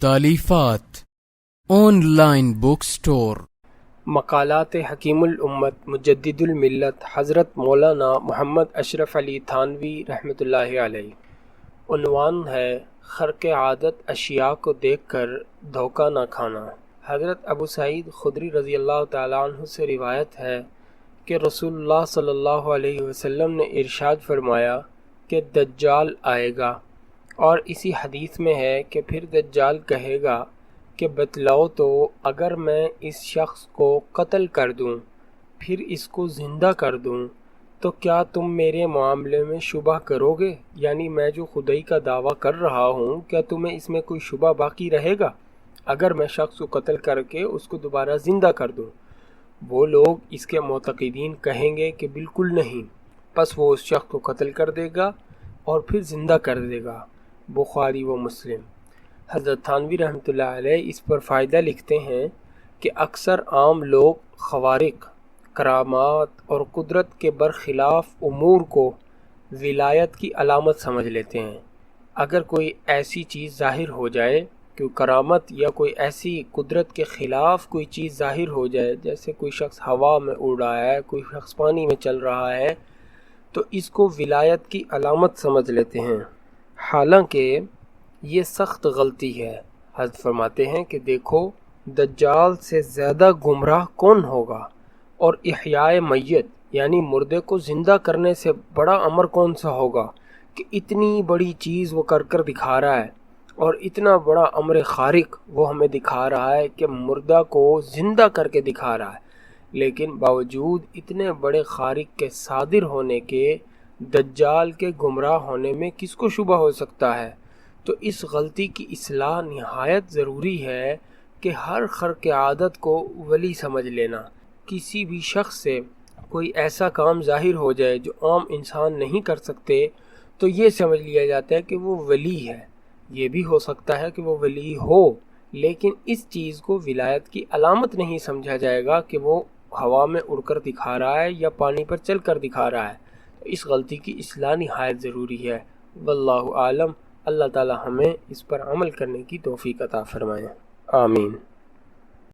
تالیفات on line book store. مقالات حکیم الامت مجدد الملت حضرت مولانا محمد اشرف علی تھانوی رحمۃ اللہ علیہ۔ عنوان ہے خرق عادت اشیاء کو دیکھ کر دھوکہ نہ کھانا۔ حضرت ابو سعید خدری رضی اللہ تعالیٰ عنہ سے روایت ہے کہ رسول اللہ صلی اللہ علیہ وسلم نے ارشاد فرمایا کہ دجال آئے گا، اور اسی حدیث میں ہے کہ پھر دجال کہے گا کہ بتلاؤ تو اگر میں اس شخص کو قتل کر دوں پھر اس کو زندہ کر دوں تو کیا تم میرے معاملے میں شبہ کرو گے؟ یعنی میں جو خدائی کا دعویٰ کر رہا ہوں کیا تمہیں اس میں کوئی شبہ باقی رہے گا اگر میں شخص کو قتل کر کے اس کو دوبارہ زندہ کر دوں؟ وہ لوگ اس کے معتقدین کہیں گے کہ بالکل نہیں، پس وہ اس شخص کو قتل کر دے گا اور پھر زندہ کر دے گا۔ بخاری و مسلم۔ حضرت تھانوی رحمۃ اللہ علیہ اس پر فائدہ لکھتے ہیں کہ اکثر عام لوگ خوارق، کرامات اور قدرت کے برخلاف امور کو ولایت کی علامت سمجھ لیتے ہیں۔ اگر کوئی ایسی چیز ظاہر ہو جائے، کوئی کرامت یا کوئی ایسی قدرت کے خلاف کوئی چیز ظاہر ہو جائے، جیسے کوئی شخص ہوا میں اڑ رہا ہے، کوئی شخص پانی میں چل رہا ہے، تو اس کو ولایت کی علامت سمجھ لیتے ہیں، حالانکہ یہ سخت غلطی ہے۔ حضرت فرماتے ہیں کہ دیکھو دجال سے زیادہ گمراہ کون ہوگا، اور احیاء میت یعنی مردے کو زندہ کرنے سے بڑا امر کون سا ہوگا کہ اتنی بڑی چیز وہ کر دکھا رہا ہے، اور اتنا بڑا امر خارق وہ ہمیں دکھا رہا ہے کہ مردہ کو زندہ کر کے دکھا رہا ہے، لیکن باوجود اتنے بڑے خارق کے صادر ہونے کے دجال کے گمراہ ہونے میں کس کو شبہ ہو سکتا ہے؟ تو اس غلطی کی اصلاح نہایت ضروری ہے کہ ہر خرق عادت کو ولی سمجھ لینا۔ کسی بھی شخص سے کوئی ایسا کام ظاہر ہو جائے جو عام انسان نہیں کر سکتے تو یہ سمجھ لیا جاتا ہے کہ وہ ولی ہے۔ یہ بھی ہو سکتا ہے کہ وہ ولی ہو، لیکن اس چیز کو ولایت کی علامت نہیں سمجھا جائے گا کہ وہ ہوا میں اڑ کر دکھا رہا ہے یا پانی پر چل کر دکھا رہا ہے۔ اس غلطی کی اصلاح نہایت ضروری ہے۔ واللہ عالم۔ اللہ تعالی ہمیں اس پر عمل کرنے کی توفیق عطا فرمائے۔ آمین۔